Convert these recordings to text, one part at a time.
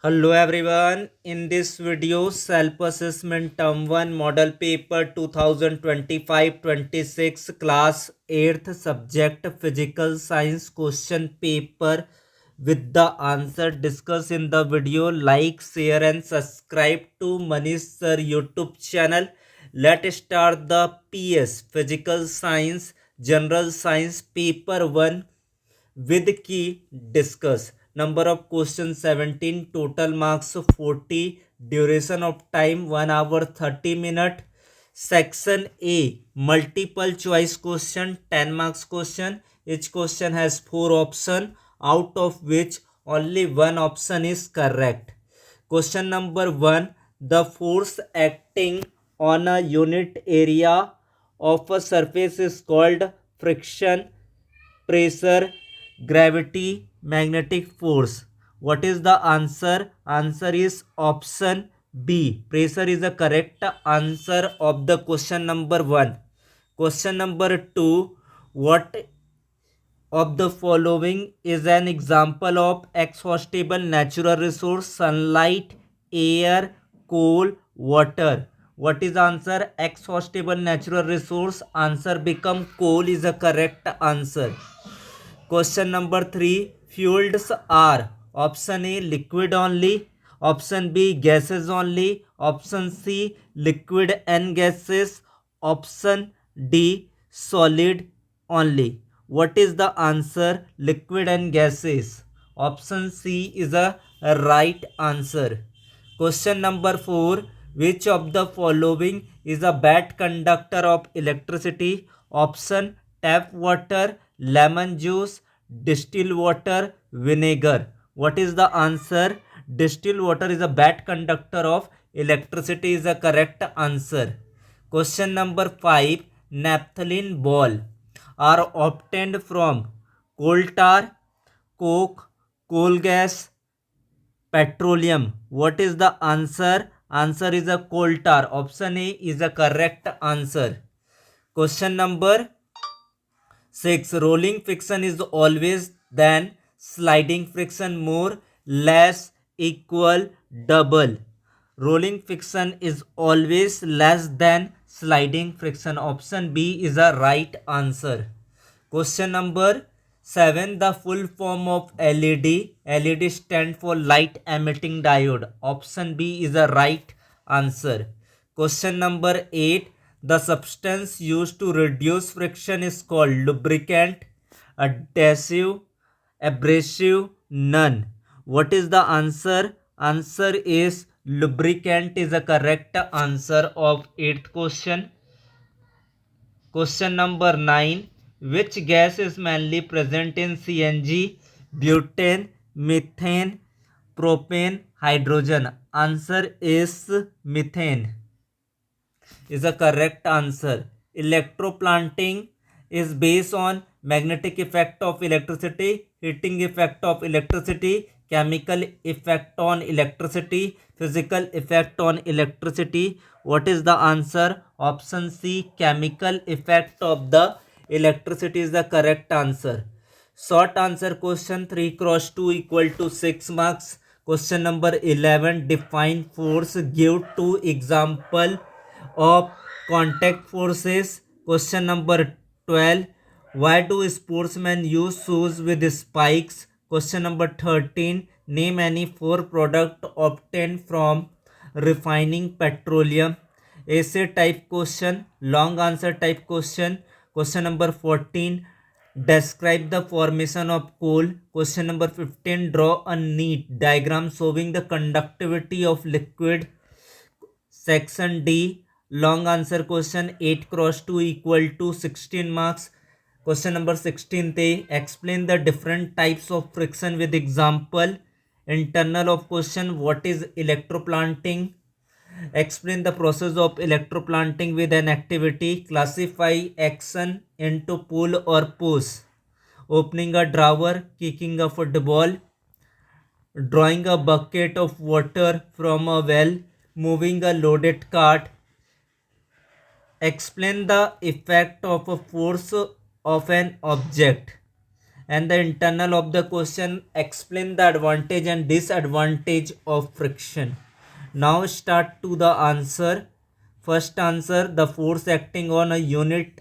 Hello everyone. In this video, self-assessment term 1 model paper 2025-26 class 8th subject physical science question paper with the answer discussed in the video. Like, share and subscribe to Manish Sir YouTube channel. Let's start the PS physical science general science paper 1 with key discuss. Number of questions 17, total marks 40, duration of time 1 hour 30 minute. Section A multiple choice question, 10 marks question. Each question has 4 options, out of which only one option is correct. Question number 1, the force acting on a unit area of a surface is called friction, pressure, gravity, magnetic force. What is the answer? Answer is option B. Pressure is the correct answer of the question number 1. Question number 2. What of the following is an example of exhaustible natural resource? Sunlight, air, coal, water. What is the answer? Exhaustible natural resource. Answer become coal is the correct answer. Question number 3. Fuels are option A liquid only, option B gases only, option C liquid and gases, option D solid only. What is the answer? Liquid and gases. Option C is a right answer. Question number 4. Which of the following is a bad conductor of electricity? Option tap water, lemon juice, distilled water, vinegar. What is the answer? Distilled water is a bad conductor of electricity is a correct answer. Question number 5. Naphthalene ball are obtained from coal tar, coke, coal gas, petroleum. What is the answer? Answer is a coal tar. Option A is the correct answer. Question number 6. Rolling friction is always than sliding friction, more, less, equal, double. Rolling friction is always less than sliding friction. Option B is a right answer. Question number 7. The full form of LED. LED stand for light emitting diode. Option B is a right answer. Question number 8. The substance used to reduce friction is called lubricant, adhesive, abrasive, none. What is the answer? Answer is lubricant is the correct answer of 8th question. Question number 9. Which gas is mainly present in CNG? Butane, methane, propane, hydrogen. Answer is methane is the correct answer. Electroplanting is based on magnetic effect of electricity, heating effect of electricity, chemical effect on electricity, physical effect on electricity. What is the answer? Option C, chemical effect of the electricity is the correct answer. Short answer question 3 cross 2 equal to 6 marks. Question number 11. Define force. Give 2 example of contact forces. Question number 12. Why do sportsmen use shoes with spikes? Question number 13. Name any 4 product obtained from refining petroleum. Essay type question, long answer type question. Question number 14. Describe the formation of coal. Question number 15. Draw a neat diagram showing the conductivity of liquid. Section D, long answer question 8 cross 2 equal to 16 marks. Question number 16 they explain the different types of friction with example. Internal of question, what is electroplanting? Explain the process of electroplanting with an activity. Classify action into pull or push. Opening a drawer, kicking a football, drawing a bucket of water from a well, moving a loaded cart. Explain the effect of a force of an object. And the internal of the question explain the advantage and disadvantage of friction. Now start to the answer. First answer, the force acting on a unit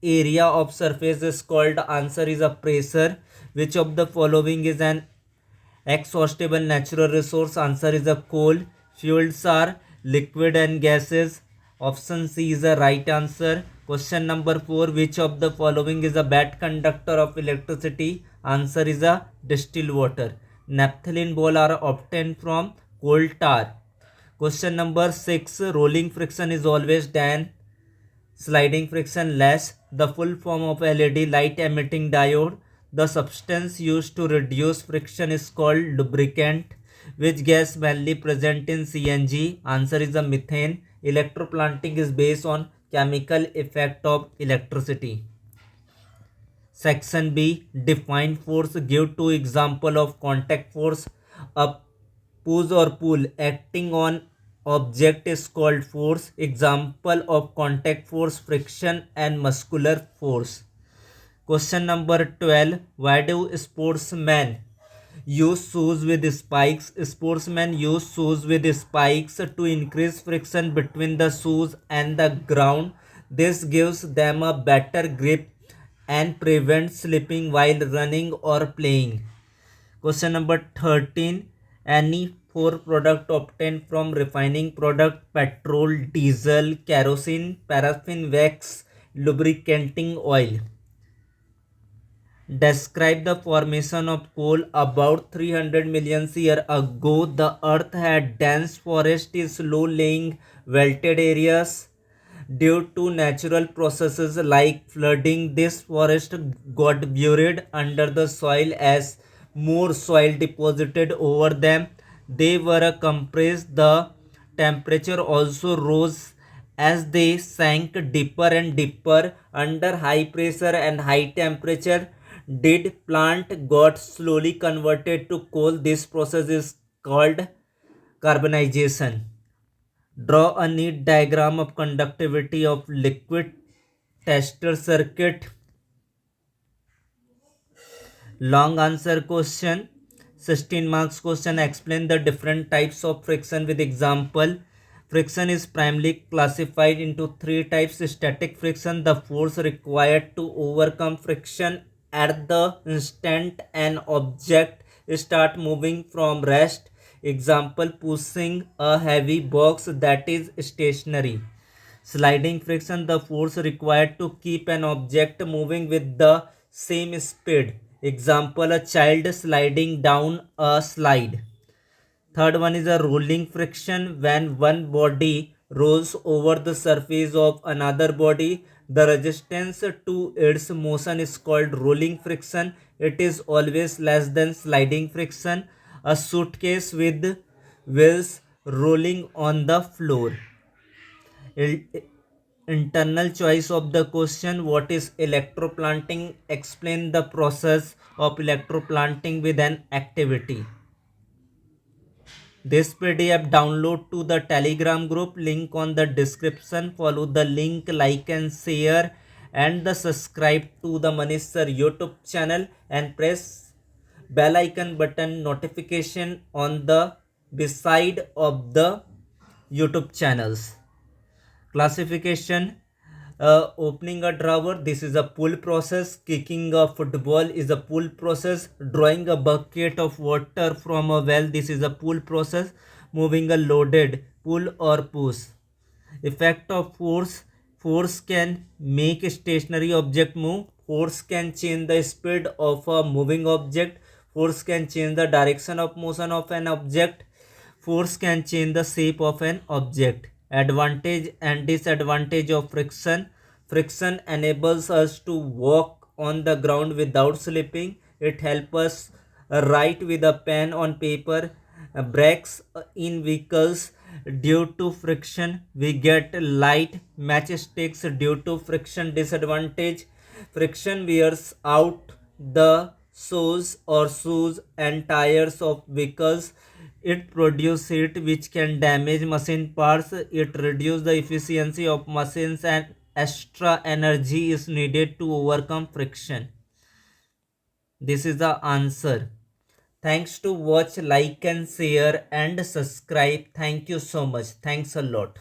area of surface is called, answer is a pressure. Which of the following is an exhaustible natural resource? Answer is a coal. Fuels are liquid and gases. Option C is the right answer. Question number 4. Which of the following is a bad conductor of electricity? Answer is a distilled water. Naphthalene ball are obtained from coal tar. Question number 6. Rolling friction is always than sliding friction less. The full form of LED light emitting diode. The substance used to reduce friction is called lubricant. Which gas mainly present in CNG? Answer is a methane. Electroplanting is based on chemical effect of electricity. Section B, define force. Give two example of contact force. A push or pull acting on object is called force. Example of contact force, friction and muscular force. Question number 12. Why do sportsmen use shoes with spikes? Sportsmen use shoes with spikes to increase friction between the shoes and the ground. This gives them a better grip and prevents slipping while running or playing. Question number 13. Any four product obtained from refining product: petrol, diesel, kerosene, paraffin, wax, lubricating oil. Describe the formation of coal. About 300 million years ago, the earth had dense forests, low-lying, welted areas. Due to natural processes like flooding, this forest got buried under the soil. As more soil deposited over them, they were compressed. The temperature also rose as they sank deeper and deeper under high pressure and high temperature. Did plant got slowly converted to coal. This process is called carbonization. Draw a neat diagram of conductivity of liquid tester circuit. Long answer question. 16 marks question. Explain the different types of friction with example. Friction is primarily classified into three types. Static friction, the force required to overcome friction at the instant an object start moving from rest. Example, pushing a heavy box that is stationary. Sliding friction, the force required to keep an object moving with the same speed. Example, a child sliding down a slide. Third one is a rolling friction, when one body rolls over the surface of another body. The resistance to its motion is called rolling friction. It is always less than sliding friction. A suitcase with wheels rolling on the floor. Internal choice of the question: what is electroplanting? Explain the process of electroplanting with an activity. This PDF download to the Telegram group, link on the description. Follow the link, like and share, and the subscribe to the Manish Sir YouTube channel and press bell icon button notification on the beside of the YouTube channels. Classification: opening a drawer, this is a pull process. Kicking a football is a pull process. Drawing a bucket of water from a well, this is a pull process. Moving a loaded, pull or push. Effect of force: force can make a stationary object move. Force can change the speed of a moving object. Force can change the direction of motion of an object. Force can change the shape of an object. Advantage and disadvantage of friction: friction enables us to walk on the ground without slipping. It helps us write with a pen on paper. Brakes in vehicles: due to friction we get light matchsticks. Due to friction disadvantage: friction wears out the shoes and tires of vehicles. It produces heat which can damage machine parts. It reduces the efficiency of machines and extra energy is needed to overcome friction. This is the answer. Thanks to watch, like and share and subscribe. Thank you so much. Thanks a lot.